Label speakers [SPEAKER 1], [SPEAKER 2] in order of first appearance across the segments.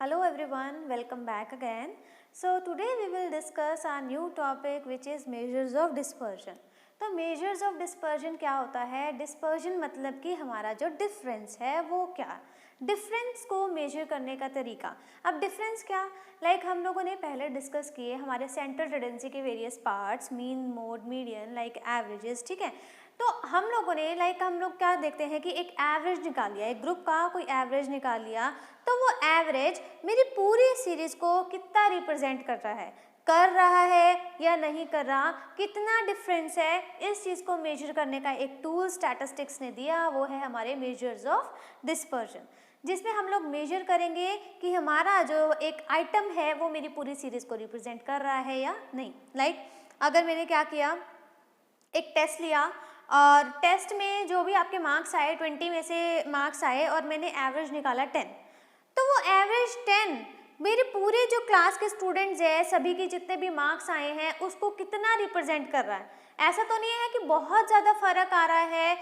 [SPEAKER 1] Hello everyone, welcome back again. So today we will discuss our new topic which is measures of dispersion. तो measures of dispersion क्या होता है? Dispersion मतलब कि हमारा जो difference है वो क्या, डिफरेंस को मेजर करने का तरीका. अब डिफरेंस क्या, लाइक हम लोगों ने पहले डिस्कस किए हमारे सेंट्रल टेंडेंसी के various parts, mean, mode, median, like averages. ठीक है, तो हम लोगों ने हम लोग क्या देखते हैं कि एक एवरेज निकाल लिया, एक ग्रुप का कोई एवरेज निकाल लिया, तो वो एवरेज मेरी पूरी सीरीज को कितना रिप्रेजेंट कर रहा है या नहीं कर रहा, कितना डिफरेंस है, इस चीज़ को मेजर करने का एक टूल स्टैटिस्टिक्स ने दिया, वो है हमारे मेजर्स ऑफ डिस्पर्जन, जिसमें हम लोग मेजर करेंगे कि हमारा जो एक आइटम है वो मेरी पूरी सीरीज को रिप्रेजेंट कर रहा है या नहीं. लाइक अगर मैंने क्या किया, एक टेस्ट लिया और टेस्ट में जो भी आपके मार्क्स आए, 20 में से मार्क्स आए और मैंने एवरेज निकाला 10, तो वो एवरेज 10 मेरे पूरे जो क्लास के स्टूडेंट्स हैं, सभी के जितने भी मार्क्स आए हैं उसको कितना रिप्रेजेंट कर रहा है. ऐसा तो नहीं है कि बहुत ज़्यादा फर्क आ रहा है,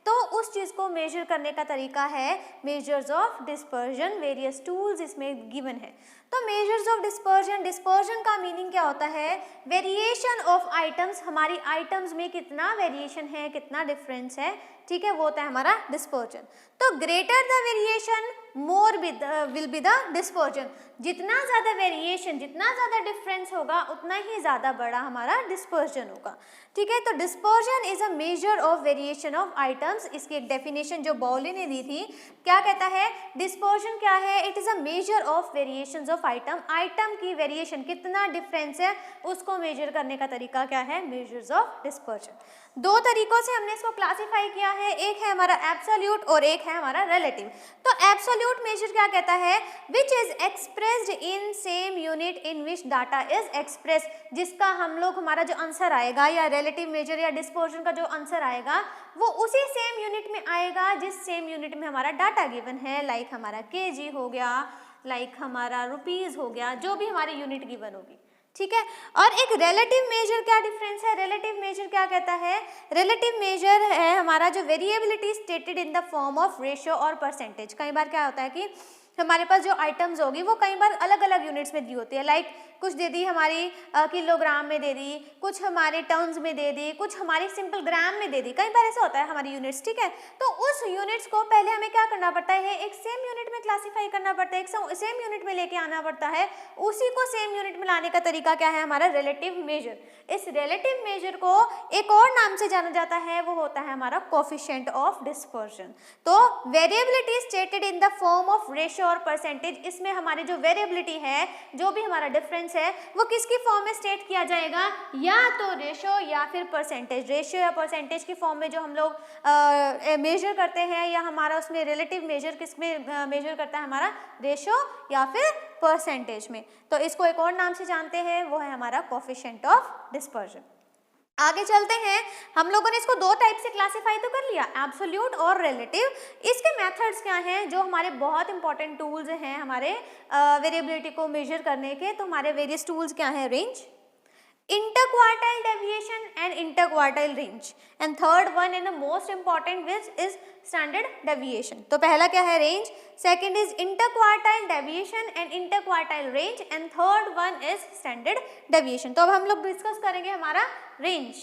[SPEAKER 1] तो उस चीज़ को मेजर करने का तरीका है measures of dispersion. Various tools इसमें गिवन है. तो मेजर्स ऑफ डिस्पर्जन, डिस्पर्जन का मीनिंग क्या होता है, वेरिएशन ऑफ आइटम्स, हमारी आइटम्स में कितना वेरिएशन है, कितना डिफरेंस है. ठीक है, वो होता है हमारा डिस्पर्जन. तो greater the variation more will be the dispersion. जितना ज़्यादा वेरिएशन, जितना ज़्यादा डिफरेंस होगा उतना ही ज़्यादा बड़ा हमारा डिस्पर्जन होगा. ठीक है, तो dispersion is a measure of variation of items. इसकी एक डेफिनेशन जो बॉली ने दी थी, क्या कहता है, डिस्पर्जन क्या है, it is a measure of variations of item. Item की वेरिएशन, कितना डिफरेंस है, उसको मेजर करने का तरीका क्या है, मेजर्स ऑफ डिस्पर्जन. दो तरीकों से हमने इसको क्लासिफाई किया है, एक है हमारा एब्सोल्यूट और एक है हमारा रिलेटिव. तो एब्सोल्यूट मेजर क्या कहता है, which is expressed in same unit in which data is express, जिसका हम लोग हमारा जो आंसर आएगा, या रिलेटिव मेजर या डिस्पर्जन का जो आंसर आएगा वो उसी सेम यूनिट में आएगा जिस सेम यूनिट में हमारा डाटा गिवन है. लाइक हमारा केजी हो गया, लाइक हमारा रुपीज़ हो गया, जो भी हमारी यूनिट गिवन होगी. ठीक है, और एक रिलेटिव मेजर क्या डिफरेंस है, रिलेटिव मेजर क्या कहता है, रिलेटिव मेजर है हमारा जो variability stated in the form of ratio और परसेंटेज. कई बार क्या होता है कि हमारे पास जो आइटम्स होगी वो कई बार अलग अलग यूनिट्स में दी होती है, लाइक कुछ दे दी हमारी किलोग्राम में दे दी, कुछ हमारे टर्न्स में दे दी, कुछ हमारी सिंपल ग्राम में दे दी. कई बार ऐसा होता है हमारी यूनिट्स. ठीक है, तो उस यूनिट्स को पहले हमें क्या करना पड़ता है, एक सेम यूनिट में क्लासीफाई करना पड़ता है, एक सेम यूनिट में लेके आना पड़ता है. उसी को सेम यूनिट में लाने का तरीका क्या है, हमारा रिलेटिव मेजर. इस रिलेटिव मेजर को एक और नाम से जाना जाता है, वो होता है हमारा कोफिशिएंट ऑफ डिस्पर्जन. तो variability stated in the form of ratio और परसेंटेज, इसमें हमारी जो वेरिएबिलिटी है, जो भी हमारा डिफरेंस है, वो किसकी फॉर्म में स्टेट किया जाएगा, या तो रेशियो या फिर परसेंटेज. रेशियो या परसेंटेज की फॉर्म में जो हम लोग मेजर करते हैं, या हमारा उसमें रिलेटिव मेजर किस में मेजर करता है, हमारा रेशियो या फिर परसेंटेज में. तो इसको एक और नाम से जानते हैं, वो है हमारा कोफिशिएंट ऑफ डिस्पर्जन. आगे चलते हैं, हम लोगों ने इसको दो टाइप से क्लासिफाई तो कर लिया, एब्सोल्यूट और रिलेटिव. इसके मेथड्स क्या हैं, जो हमारे बहुत इंपॉर्टेंट टूल्स हैं हमारे वेरिएबिलिटी को मेजर करने के. तो हमारे वेरियस टूल्स क्या हैं, range, interquartile deviation and interquartile range, and third one and the most important which is standard deviation. तो पहला क्या है, range, second is interquartile deviation and interquartile range, and third one is standard deviation. तो अब हम लोग discuss करेंगे हमारा रेंज.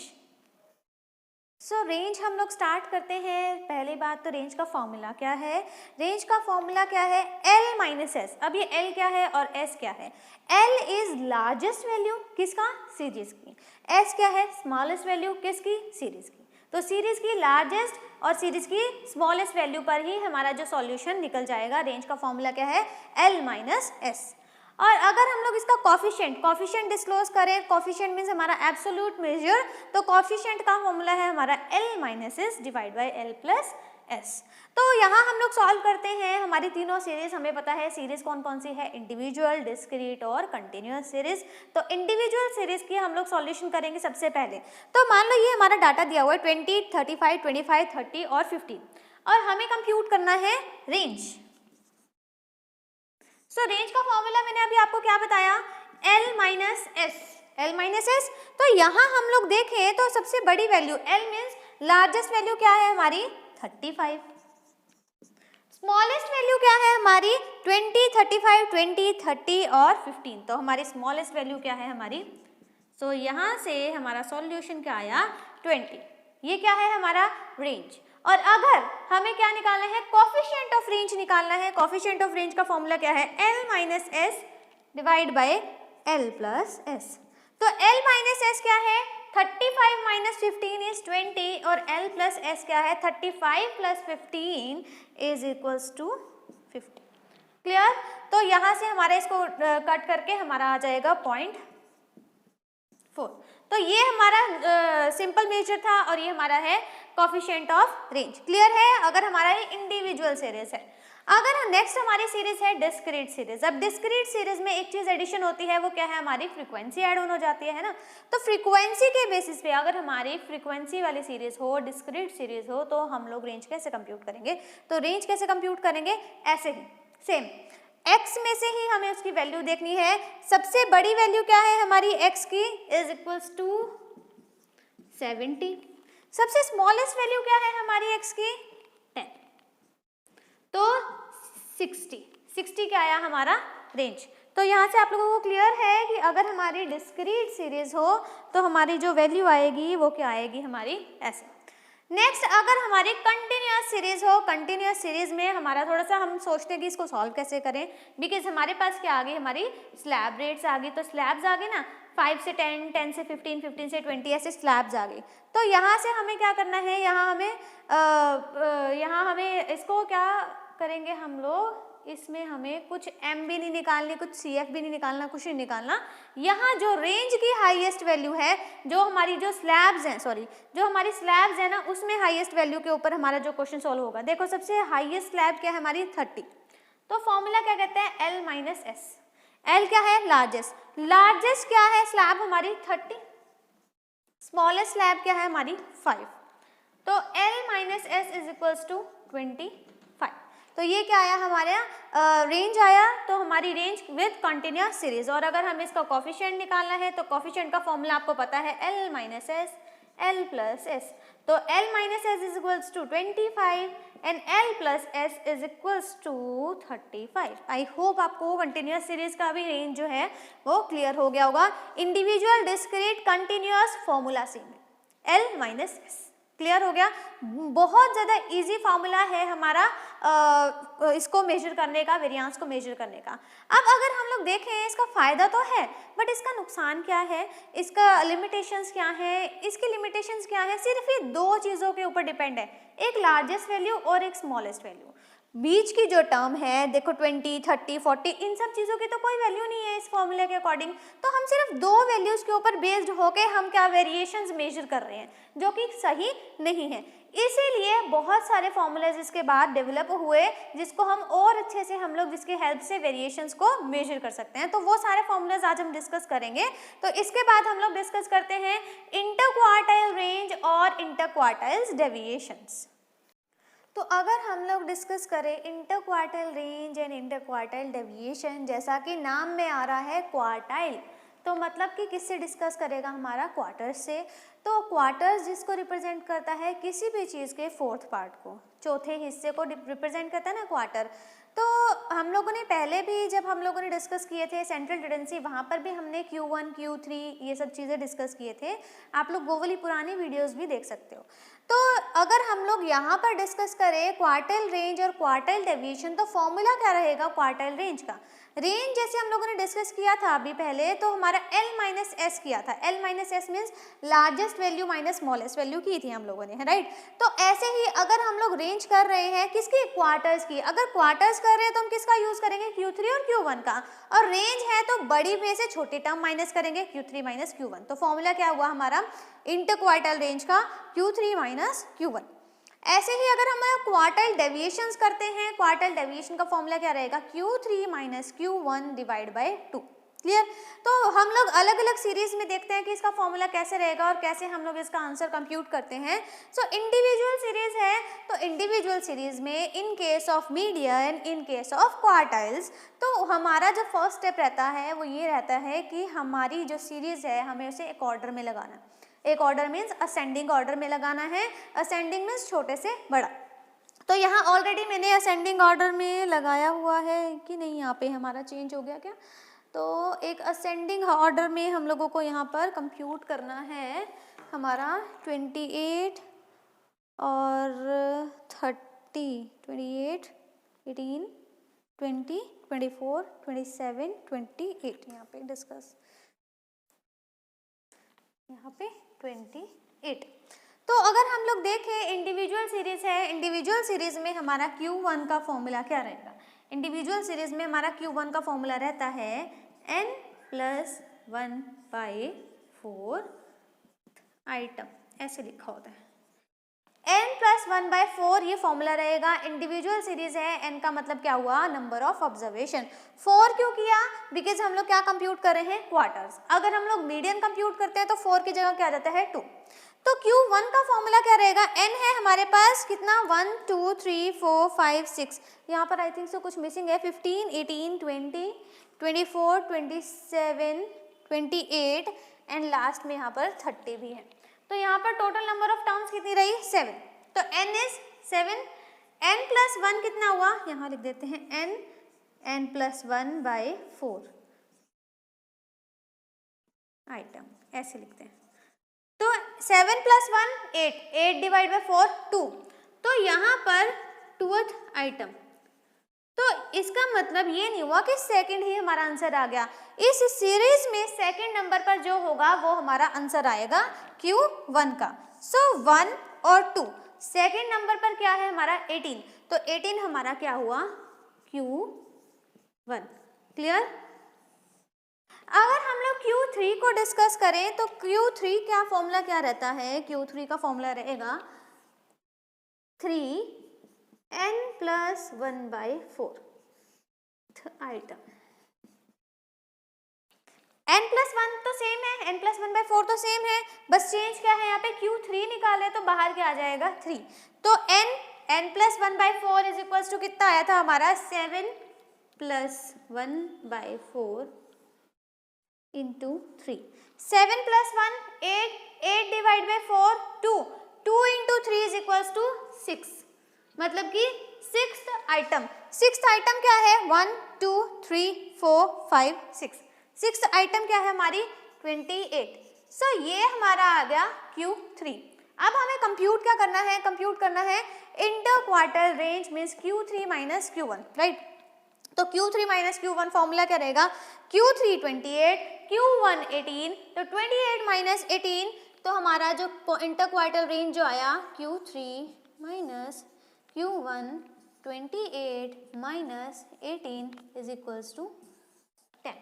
[SPEAKER 1] सो रेंज हम लोग स्टार्ट करते हैं. पहली बात तो रेंज का फॉर्मूला क्या है, रेंज का फॉर्मूला क्या है, L माइनस एस. अब ये L क्या है और S क्या है, L इज लार्जेस्ट वैल्यू किसका, सीरीज की. S क्या है, स्मॉलेस्ट वैल्यू किसकी, सीरीज की. तो सीरीज की लार्जेस्ट और सीरीज की स्मॉलेस्ट वैल्यू पर ही हमारा जो सॉल्यूशन निकल जाएगा. रेंज का फॉर्मूला क्या है, L माइनस एस. और अगर हम लोग इसका कॉफिशिएंट डिस्क्लोज करें, कॉफिशिएंट मीन्स हमारा एब्सोल्यूट मेजर, तो कॉफिशिएंट का फॉर्मूला है हमारा L minus S divide by L plus S. तो यहाँ हम लोग सॉल्व करते हैं हमारी तीनों सीरीज. हमें पता है सीरीज कौन कौन सी है, इंडिविजुअल, डिस्क्रीट और कंटिन्यूअस सीरीज. तो इंडिविजुअल सीरीज की हम लोग सॉल्यूशन करेंगे सबसे पहले. तो मान लो ये हमारा डाटा दिया हुआ है 20, 35, 25, 30 और 15, और हमें कंप्यूट करना है रेंज. सो रेंज का फॉर्मूला मैंने अभी आपको क्या बताया, L minus S. L minus S, तो यहाँ हम लोग देखें तो सबसे बड़ी value L means largest value क्या है हमारी, 35. स्मॉलेस्ट वैल्यू क्या है हमारी 20, 35, 20, 30 और 15। तो हमारी स्मॉलेस्ट वैल्यू क्या है हमारी, सो यहाँ से हमारा सॉल्यूशन क्या आया 20। ये क्या है हमारा रेंज। और अगर हमें क्या निकालना है, कोफिशिएंट ऑफ रेंज निकालना है। कोफिशिएंट ऑफ रेंज का फॉर्मूला क्या है, L minus S divide by L plus S. तो L माइनस एस क्या है, 35 माइनस 15 इज 20 और L प्लस एस क्या है, 35 plus 15 is equals to 50। Clear. तो यहाँ से हमारा इसको कट करके हमारा आ जाएगा 0.4। तो ये हमारा सिंपल मेजर था और ये हमारा है कोफिशिएंट ऑफ रेंज। क्लियर है। अगर हमारा ये इंडिविजुअल सीरीज है। अगर नेक्स्ट हमारी सीरीज है डिस्क्रीट सीरीज। अब डिस्क्रीट सीरीज में एक चीज एडिशन होती है, वो क्या है, हमारी फ्रीक्वेंसी ऐड ऑन हो जाती है ना। तो फ्रीक्वेंसी के बेसिस पे अगर हमारी फ्रीक्वेंसी वाली सीरीज हो, डिस्क्रीट सीरीज हो, तो हम लोग रेंज कैसे कंप्यूट करेंगे। तो रेंज कैसे कंप्यूट करेंगे, ऐसे ही सेम x में से ही हमें उसकी वैल्यू देखनी है। सबसे बड़ी वैल्यू क्या है हमारी x की, इज इक्वल्स टू 70। सबसे स्मॉलेस्ट वैल्यू क्या है हमारी x की, 10। तो 60 क्या आया हमारा रेंज। तो यहाँ से आप लोगों को क्लियर है कि अगर हमारी डिस्क्रीट सीरीज हो तो हमारी जो वैल्यू आएगी वो क्या आएगी हमारी, ऐसे। नेक्स्ट अगर हमारी कंटिन्यूअस सीरीज हो, कंटिन्यूअस सीरीज में हमारा थोड़ा सा हम सोचते हैं कि इसको सॉल्व कैसे करें, बिकॉज हमारे पास क्या आ गई, हमारी स्लैब रेट्स आ गई। तो स्लैब्स आ गई ना, 5 से 10, 10 से 15, 15 से 20 ऐसे स्लैब्स आ गई। तो यहाँ से हमें क्या करना है, यहाँ हमें इसको क्या करेंगे हम लोग, इसमें हमें कुछ m भी नहीं निकालनी, कुछ cf भी नहीं निकालना, कुछ नहीं निकालना। यहाँ जो रेंज की हाईएस्ट वैल्यू है, जो हमारी जो स्लैब्स हैं, जो हमारी स्लैब्स है ना, उसमें हाईएस्ट वैल्यू के ऊपर हमारा जो क्वेश्चन सॉल्व होगा। देखो सबसे हाईएस्ट स्लैब क्या है हमारी, 30। तो फॉर्मूला क्या कहते हैं, L माइनस एस। L क्या है, लार्जेस्ट। लार्जेस्ट क्या है स्लैब हमारी, 30। स्मॉलेस्ट स्लैब क्या है हमारी, 5। तो L minus S is equals to 25। तो ये क्या आया हमारे यहाँ रेंज आया। तो हमारी रेंज विद कंटिन्यूअस सीरीज। और अगर हमें इसका कोफिशिएंट निकालना है तो कोफिशिएंट का फॉर्मूला आपको पता है, L minus S L plus S. तो L minus S is equals to 25 and L plus S is equals to 35। I hope आपको कंटिन्यूअस सीरीज का भी रेंज जो है वो क्लियर हो गया होगा। Individual, discrete, continuous, formula same, L minus S. Clear हो गया। बहुत ज़्यादा इजी फार्मूला है हमारा इसको मेजर करने का, वेरिएंस को मेजर करने का। अब अगर हम लोग देखें, इसका फ़ायदा तो है बट इसका नुकसान क्या है, इसका लिमिटेशंस क्या है। इसकी लिमिटेशंस क्या है, सिर्फ ये दो चीज़ों के ऊपर डिपेंड है, एक लार्जेस्ट वैल्यू और एक स्मॉलेस्ट वैल्यू। बीच की जो टर्म है देखो 20, 30, 40, इन सब चीज़ों की तो कोई वैल्यू नहीं है इस फॉर्मूले के अकॉर्डिंग। तो हम सिर्फ दो वैल्यूज़ के ऊपर बेस्ड होके हम क्या वेरिएशंस मेजर कर रहे हैं, जो कि सही नहीं है। इसीलिए बहुत सारे फॉर्मूलेज इसके बाद डेवलप हुए, जिसको हम और अच्छे से हम लोग जिसकी हेल्प से वेरिएशंस को मेजर कर सकते हैं। तो वो सारे फॉर्मूलेज आज हम डिस्कस करेंगे। तो इसके बाद हम लोग डिस्कस करते हैं इंटरक्वार्टाइल रेंज और इंटरक्वार्टाइल्स डेविएशंस। तो अगर हम लोग डिस्कस करें interquartile range and interquartile deviation, जैसा कि नाम में आ रहा है क्वार्टाइल, तो मतलब कि किससे डिस्कस करेगा, हमारा क्वार्टर्स से। तो क्वार्टर्स जिसको रिप्रेजेंट करता है किसी भी चीज़ के फोर्थ पार्ट को, चौथे हिस्से को रिप्रेजेंट करता है ना क्वार्टर। तो हम लोगों ने पहले भी जब हम लोगों ने डिस्कस किए थे सेंट्रल टेंडेंसी, वहाँ पर भी हमने Q1, Q3 ये सब चीज़ें डिस्कस किए थे। आप लोग वो वाली पुरानी वीडियोस भी देख सकते हो। तो अगर हम लोग यहाँ पर डिस्कस करें क्वार्टाइल रेंज और क्वार्टाइल डेविएशन, तो फॉर्मूला क्या रहेगा क्वार्टाइल रेंज का। रेंज जैसे हम लोगों ने डिस्कस किया था अभी पहले, तो हमारा L माइनस एस किया था। L minus S means largest value minus smallest value की थी हम लोगों ने, है राइट। तो ऐसे ही अगर हम लोग रेंज कर रहे हैं किसकी, क्वार्टर्स की। अगर क्वार्टर्स कर रहे हैं तो हम किसका यूज करेंगे, Q3 और Q1 का। और रेंज है तो बड़ी में से छोटी टर्म माइनस करेंगे, Q3 माइनस Q1। तो फॉर्मूला क्या हुआ हमारा इंटरक्वार्टाइल रेंज का, Q3 माइनस Q1। ऐसे ही अगर हम क्वार्टाइल डेविएशंस करते हैं, क्वार्टाइल डेविएशन का फॉर्मूला क्या रहेगा, Q3 minus Q1 divide by 2। Clear. तो हम लोग अलग अलग सीरीज में देखते हैं कि इसका फॉर्मूला कैसे रहेगा और कैसे हम लोग इसका आंसर कंप्यूट करते हैं। सो इंडिविजुअल सीरीज है, तो इंडिविजुअल सीरीज में in case of median, in case of quartiles, तो हमारा जो फर्स्ट स्टेप रहता है वो ये रहता है कि हमारी जो सीरीज है हमें उसे एक ऑर्डर में लगाना। एक ऑर्डर मीन्स असेंडिंग ऑर्डर में लगाना है। असेंडिंग मीन्स छोटे से बड़ा। तो यहाँ ऑलरेडी मैंने असेंडिंग ऑर्डर में लगाया हुआ है कि नहीं, यहाँ पे हमारा चेंज हो गया क्या? तो एक असेंडिंग ऑर्डर में हम लोगों को यहाँ पर कंप्यूट करना है हमारा 28 और 30, 28, 18, 20, 24, 27, 28, यहाँ पे डिस्कस, यहाँ पे 28। तो अगर हम लोग देखें इंडिविजुअल सीरीज है, इंडिविजुअल सीरीज में हमारा Q1 का फॉर्मूला क्या रहेगा? इंडिविजुअल सीरीज में हमारा Q1 का फॉर्मूला रहता है n+1/4 आइटम, ऐसे लिखा होता है n+1/4 ये फॉर्मूला रहेगा। इंडिविजुअल सीरीज है, n का मतलब क्या हुआ? Number of observation. 4 क्यों किया? बिकॉज हम लोग क्या कंप्यूट कर रहे हैं? क्वार्टर्स। अगर हम लोग मीडियन कंप्यूट करते हैं तो 4 की जगह क्या आ जाता है? 2। तो Q1 का फॉर्मूला क्या रहेगा? n है हमारे पास कितना? 1 2 3 4 5 6, यहाँ पर आई थिंक सो कुछ मिसिंग है, 15 18 20 24 27 28 एंड लास्ट में यहाँ पर 30 भी है। तो यहाँ पर टोटल नंबर ऑफ टर्म्स कितनी रही? 7। तो n इज 7, n+1 कितना हुआ? यहाँ लिख देते हैं n+1/4 आइटम, ऐसे लिखते हैं। तो 7+1 8, 8/4 2, तो यहाँ पर 2th आइटम। तो इसका मतलब ये नहीं हुआ कि सेकंड ही हमारा आंसर आ गया। इस सीरीज में सेकंड नंबर पर जो होगा वो हमारा आंसर आएगा Q1 का। सो 1 और 2, सेकंड नंबर पर क्या है हमारा? 18, तो 18 हमारा क्या हुआ? Q1। क्लियर? अगर हम लोग Q3 को डिस्कस करें तो Q3 क्या फॉर्मूला क्या रहता है? Q3 का फॉर्मूला रहेगा 3n+1/4 आइटम। n+1 तो सेम है, n+1/4 तो सेम है, बस चेंज क्या है? यहाँ पे Q3 निकाले तो बाहर क्या आ जाएगा? 3। तो n+1/4 इज इक्वल्स टू कितना आया था हमारा? 7+1/4 into 3। 7+1 8, 8/4 2, 2 into 3 is equals to 6, मतलब कि 6th आइटम। 6th आइटम क्या है? 1 2 3 4 5 6, 6th आइटम क्या है हमारी? 28। सो ये हमारा आ गया Q3। अब हमें कंप्यूट क्या करना है? कंप्यूट करना है inter quarter range means Q3 minus Q1, right? तो Q3 माइनस Q1 फॉर्मूला क्या रहेगा? Q3 28, Q1 18, तो 28 माइनस 18, तो हमारा जो इंटर क्वार्टर रेंज जो आया Q3 minus Q1 28 minus 18 is equals to 10।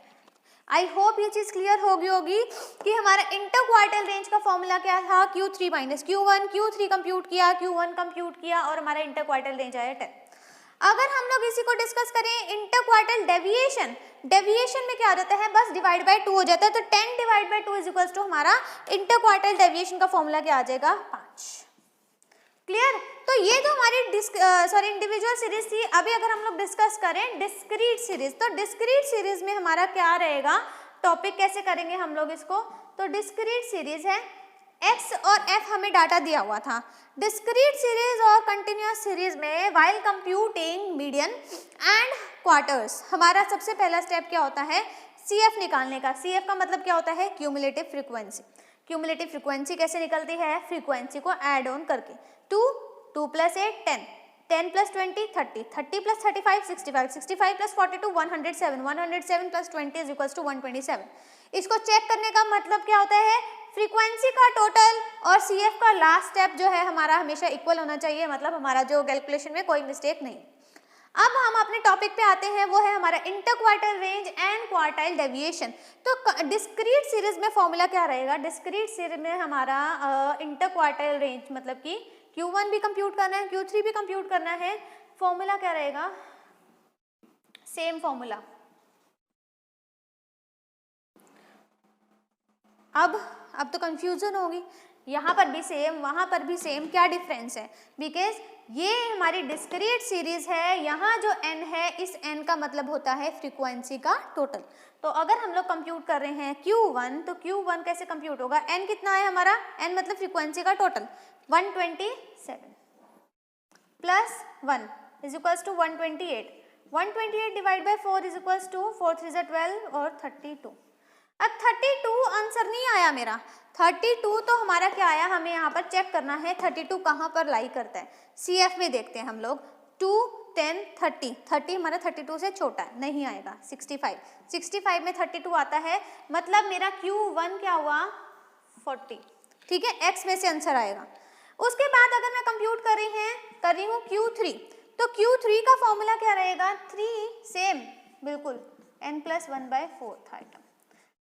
[SPEAKER 1] I hope ये चीज क्लियर होगी कि हमारा इंटर क्वार्टर रेंज का फॉर्मूला क्या था? Q3 minus Q1, Q3 compute किया, Q1 कंप्यूट किया और हमारा इंटर क्वार्टर रेंज आया 10। अगर हम लोग इसी को डिस्कस करें इंटर क्वार्टर डेविएशन, डेविएशन में क्या आ जाता है? बस डिवाइड बाय 2 हो जाता है। तो 10/2 इज इक्वल्स टू हमारा इंटर क्वार्टर डेविएशन का फॉर्मूला क्या आ जाएगा? 5। क्लियर? तो ये तो हमारी इंडिविजुअल सीरीज थी। अभी अगर हम लोग डिस्कस करें डिस्क्रीट सीरीज, तो डिस्क्रीट सीरीज में हमारा क्या रहेगा? टॉपिक कैसे करेंगे हम लोग इसको? तो डिस्क्रीट सीरीज है, x और f हमें डाटा दिया हुआ था। डिस्क्रीट सीरीज और कंटिन्यूअस सीरीज में while computing median and quarters, हमारा सबसे पहला स्टेप क्या होता है? CF निकालने का। CF का मतलब क्या होता है? Cumulative frequency. क्यूमुलेटिव फ्रीक्वेंसी कैसे निकलती है? फ्रीक्वेंसी को ऐड ऑन करके। 2 2 + 8 10, 10 + 20 30, 30 + 35 65, 65 + 42 107, 107 + 20 इज इक्वल्स टू 127। इसको चेक करने का मतलब क्या होता है? फ्रीक्वेंसी का टोटल और CF का लास्ट स्टेप जो है हमारा हमेशा इक्वल होना चाहिए, मतलब हमारा जो कैलकुलेशन में कोई मिस्टेक नहीं। अब हम अपने टॉपिक पे आते हैं, वो है हमारा inter quartile range and quartile deviation. तो डिस्क्रीट सीरीज में फॉर्मूला क्या रहेगा? डिस्क्रीट सीरीज में हमारा इंटर क्वार्टाइल रेंज मतलब कि Q1 भी कंप्यूट करना है, Q3 भी कंप्यूट करना है। फॉर्मूला क्या रहेगा? Same formula. अब तो कंफ्यूजन होगी, यहाँ पर भी सेम वहाँ पर भी सेम, क्या डिफरेंस है? बिकॉज ये हमारी डिस्क्रीट सीरीज है, यहाँ जो n है इस n का मतलब होता है फ्रीक्वेंसी का टोटल। तो अगर हम लोग कंप्यूट कर रहे हैं Q1, तो Q1 कैसे कंप्यूट होगा? n कितना है हमारा? n मतलब फ्रीक्वेंसी का total 127। Plus 1 is equals to 128। 128 divide by 4 is equals to 4 3 ज़ा 12 और 32। अब 32 आंसर नहीं आया मेरा, 32 तो हमारा क्या आया, हमें यहाँ पर चेक करना है 32 कहाँ पर लाई करता है। CF में देखते हैं हम लोग, 2 10 30, 30 हमारा 32 से छोटा है, नहीं आएगा। 65, 65 में 32 आता है, मतलब मेरा Q1 क्या हुआ 40, ठीक है, X में से आंसर आएगा। उसके बाद अगर मैं कंप्यूट कर रही हूँ Q3, तो Q3 का फॉर्मूला क्या रहेगा, 3 सेम बिल्कुल n+1/4 आइटम।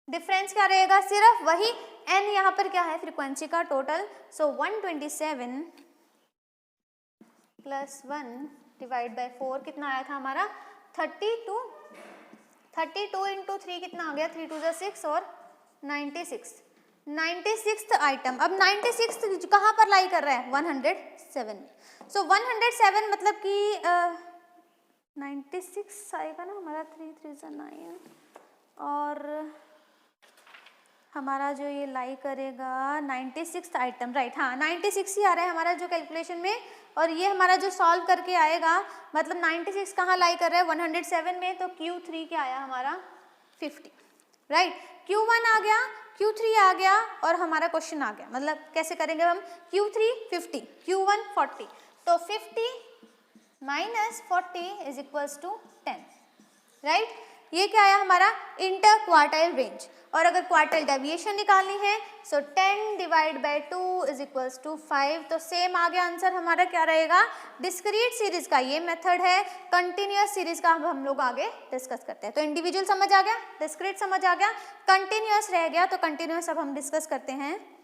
[SPEAKER 1] डिफरेंस क्या रहेगा, सिर्फ वही n यहाँ पर क्या है फ्रीक्वेंसी का टोटल, सो 127 + 1 डिवाइड बाई 4 कितना आया था हमारा 32। 32 इंटू 3 कितना आ गया, 3 2 6 और 96, 96th आइटम। अब 96th कहाँ पर लाई कर रहा है, 107। सो 107 मतलब कि 96 आएगा ना हमारा, 3 3 ज़ा 9 और हमारा जो ये लाई करेगा 96th आइटम, राइट, हाँ 96 ही आ रहा है हमारा जो कैलकुलेशन में। और ये हमारा जो सॉल्व करके आएगा मतलब 96 कहाँ लाई कर रहा है 107 में, तो Q3 क्या आया हमारा 50, राइट। Q1 आ गया, Q3 आ गया और हमारा क्वेश्चन आ गया। मतलब कैसे करेंगे हम, Q3 50, Q1 40, तो 50 minus 40 is equals to 10, right. ये क्या आया हमारा इंटर क्वार्टाइल रेंज। और अगर क्वार्टाइल डेविएशन निकालनी है so 10 divide by 2 is equals to 5, तो सेम आ गया आंसर हमारा क्या रहेगा, डिस्क्रीट सीरीज का ये मेथड है, कंटिन्यूअस सीरीज का हम लोग आगे डिस्कस करते हैं। तो इंडिविजुअल समझ आ गया, डिस्क्रीट समझ आ गया, कंटिन्यूअस रह गया, तो कंटिन्यूअस अब हम डिस्कस करते हैं।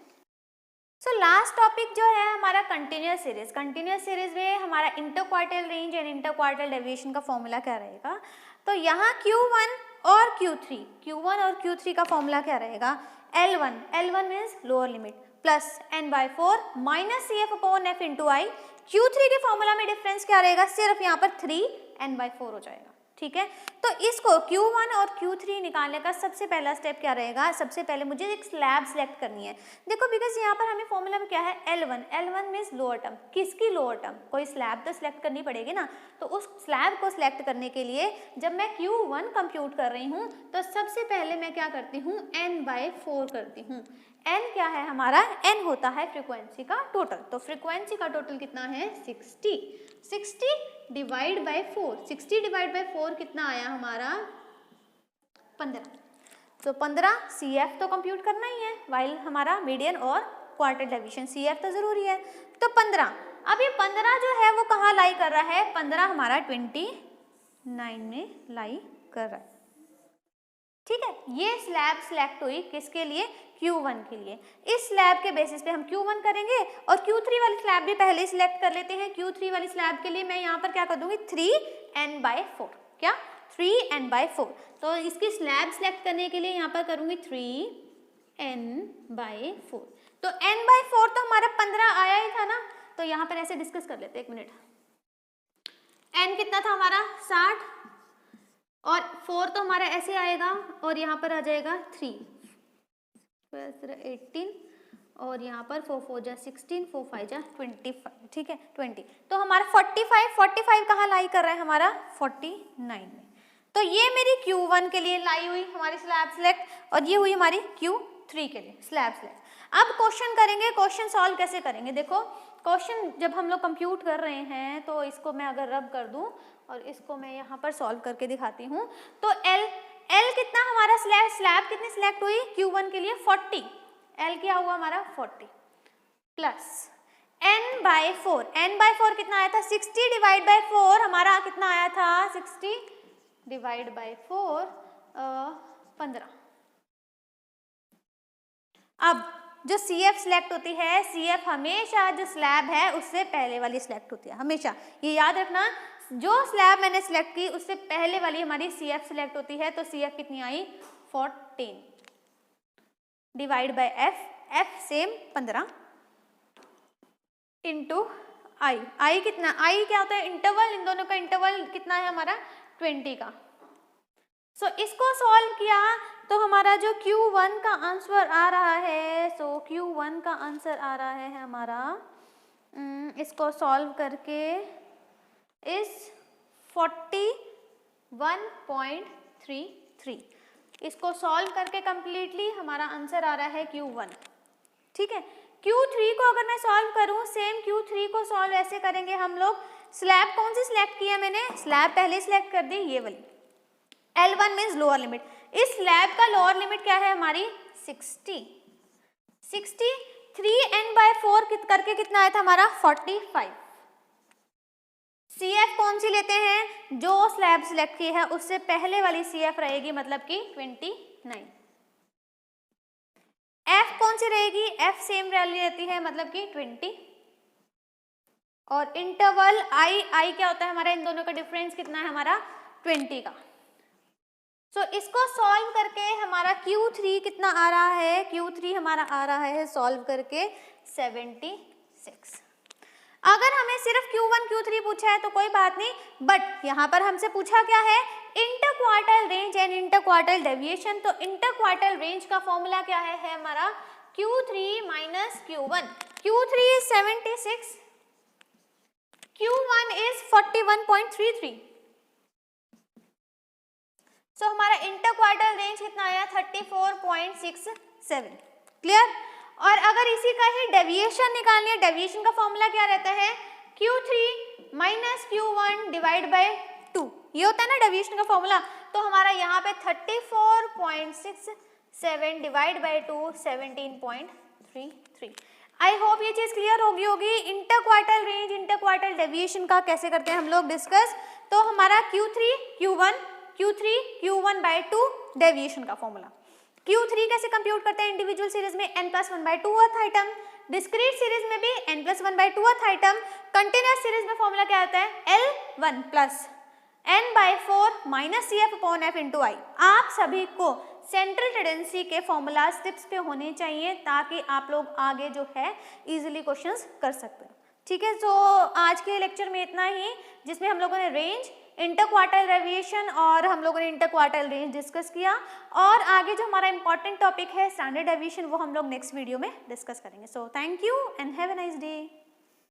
[SPEAKER 1] सो लास्ट टॉपिक जो है हमारा कंटिन्यूअस सीरीज। कंटिन्यूअस सीरीज में हमारा inter quartile range and inter quartile deviation का फॉर्मूला क्या रहेगा, तो यहाँ Q1 और Q1 और Q3 का फॉर्मूला क्या रहेगा, L1 means lower limit plus n/4 minus CF/F into I. Q3 के फॉर्मूला में डिफरेंस क्या रहेगा, सिर्फ यहाँ पर 3 n/4 हो जाएगा, ठीक है। तो इसको Q1 और Q3 निकालने का सबसे पहला स्टेप क्या रहेगा, सबसे पहले मुझे एक स्लैब सेलेक्ट करनी है। देखो बिकॉज यहाँ पर हमें फॉर्मूला में क्या है L1 मीन्स लोअर टर्म, किसकी लोअर टर्म, कोई स्लैब तो सिलेक्ट करनी पड़ेगी ना। तो उस स्लैब को सिलेक्ट करने के लिए जब मैं Q1 कंप्यूट कर रही हूँ तो सबसे पहले मैं क्या करती हूँ, n/4 करती हूँ। n क्या है हमारा, n होता है फ्रीक्वेंसी का टोटल, तो फ्रीक्वेंसी का टोटल कितना है 60, 60 डिवाइड बाई 4, 60 डिवाइड बाई 4 कितना आया हमारा 15। तो 15 CF तो कंप्यूट करना ही है, वाइल हमारा मीडियन और क्वार्टर डेविएशन CF तो जरूरी है। तो 15, अब ये 15 जो है वो कहाँ लाई कर रहा है, 15 हमारा 29 में लाई कर रहा है, ठीक है। ये स्लैब सिलेक्ट हुई किसके लिए, Q1 के लिए। इस स्लैब के बेसिस पे हम Q1 करेंगे और Q3 वाली स्लैब भी पहले ही सिलेक्ट कर लेते हैं। Q3 वाली स्लैब के लिए मैं यहाँ पर क्या कर दूंगी 3n/4, क्या 3n/4। तो इसकी स्लैब सिलेक्ट करने के लिए यहाँ पर करूंगी 3n/4। तो n/4 तो हमारा 15 आया ही था ना, तो यहाँ पर ऐसे डिस्कस कर लेते हैं, एक मिनट। n कितना था हमारा 60 और 4 तो हमारा ऐसे आएगा और यहाँ पर आ जाएगा 3 18 और यहाँ पर 4 4 जा 16 4 5 जा 25, ठीक है 20। तो हमारा 45 कहाँ लाई कर रहा है हमारा 49 में। तो ये मेरी Q1 के लिए लाई हुई हमारी स्लैब सिलेक्ट और ये हुई हमारी Q3 के लिए स्लैब सिलेक्ट। अब क्वेश्चन करेंगे, क्वेश्चन सॉल्व कैसे करेंगे, देखो क्वेश्चन जब हम लोग कंप्यूट कर रहे हैं तो इसको मैं अगर रब कर दूं और इसको मैं यहाँ पर सॉल्व करके दिखाती हूँ। तो L कितना हमारा स्लैब कितनी सिलेक्ट हुई Q1 के लिए 40, L क्या हुआ हमारा 40 प्लस n/4 कितना आया था 60 डिवाइड बाई 4 हमारा कितना आया था 60 डिवाइड बाई 4 15। अब जो CF सिलेक्ट होती है, CF हमेशा जो स्लैब है उससे पहले वाली सिलेक्ट होती है, हमेशा ये याद रखना। जो स्लैब मैंने सिलेक्ट की उससे पहले वाली हमारी CF सिलेक्ट होती है। तो CF कितनी आई 14 divide by F same 15 into I कितना, I क्या होता है इंटरवल, इन दोनों का इंटरवल कितना है हमारा 20 का। सो इसको सॉल्व किया तो हमारा जो Q1 का आंसर आ रहा है, सो Q1 का आंसर आ रहा है हमारा इसको सॉल्व करके इस 41.33। इसको सॉल्व करके कंप्लीटली हमारा आंसर आ रहा है Q1। ठीक है, Q3 को अगर मैं सॉल्व करूं, सेम Q3 को सॉल्व ऐसे करेंगे हम लोग। स्लैब कौन सी सिलेक्ट की है मैंने, स्लैब पहले सिलेक्ट कर दी, ये वाली L1 मीन्स लोअर लिमिट। इस स्लैब का लोअर लिमिट क्या है हमारी 60। 3n/4 करके कितना आया था हमारा 45। CF कौन सी लेते हैं, जो स्लैब सिलेक्ट की है उससे पहले वाली CF रहेगी, मतलब कि 29। F कौन सी रहेगी, F सेम वैल्यू रहती है, मतलब कि 20। और इंटरवल I क्या होता है हमारा, इन दोनों का डिफरेंस कितना है हमारा 20 का। इसको सॉल्व करके हमारा Q3 कितना आ रहा है, Q3 हमारा आ रहा है सॉल्व करके 76। अगर हमें सिर्फ Q1 Q3 पूछा है तो कोई बात नहीं, बट यहाँ पर हमसे पूछा क्या है, inter quartile range and inter quartile deviation. तो इंटर क्वार्टाइल रेंज का फॉर्मूला क्या है हमारा Q3 minus Q1। Q3 is 76, Q1 is 41.33। सो हमारा इंटर क्वार्टाइल रेंज कितना आया 34.67। क्लियर। और अगर इसी का ही डेविएशन निकालनी है, डेविएशन का फॉर्मूला क्या रहता है, Q3 minus Q1 divide by 2, ये होता है ना डेविएशन का फॉर्मूला। तो हमारा यहाँ पे 34.67 डिवाइड बाय 2 17.33। आई होप ये चीज क्लियर होगी। Inter quartile range, inter quartile deviation का कैसे करते हैं हम लोग डिस्कस। तो हमारा Q3 Q1 बाय 2 डेविएशन का फॉर्मूला। Q3 कैसे कंप्यूट करते हैं, इंडिविजुअल सीरीज में n+1/2th आइटम, डिस्क्रीट सीरीज में भी n+1/2th आइटम, कंटिन्यूअस सीरीज में फॉर्मूला क्या आता है L1 plus n/4 minus CF/F into I। आप सभी को सेंट्रल टेंडेंसी के फॉर्मूला टिप्स पे होने चाहिए ताकि आप लोग आगे जो है इजीली क्वेश्चंस कर सकते हो। ठीक है, तो आज के लेक्चर में इतना ही, जिसमें हम लोगों ने रेंज, इंटर क्वार्टाइल डेविएशन और हम लोगों ने इंटर क्वार्टाइल रेंज डिस्कस किया। और आगे जो हमारा इंपॉर्टेंट टॉपिक है स्टैंडर्ड डेविएशन, वो हम लोग नेक्स्ट वीडियो में डिस्कस करेंगे। So thank you and have a nice day.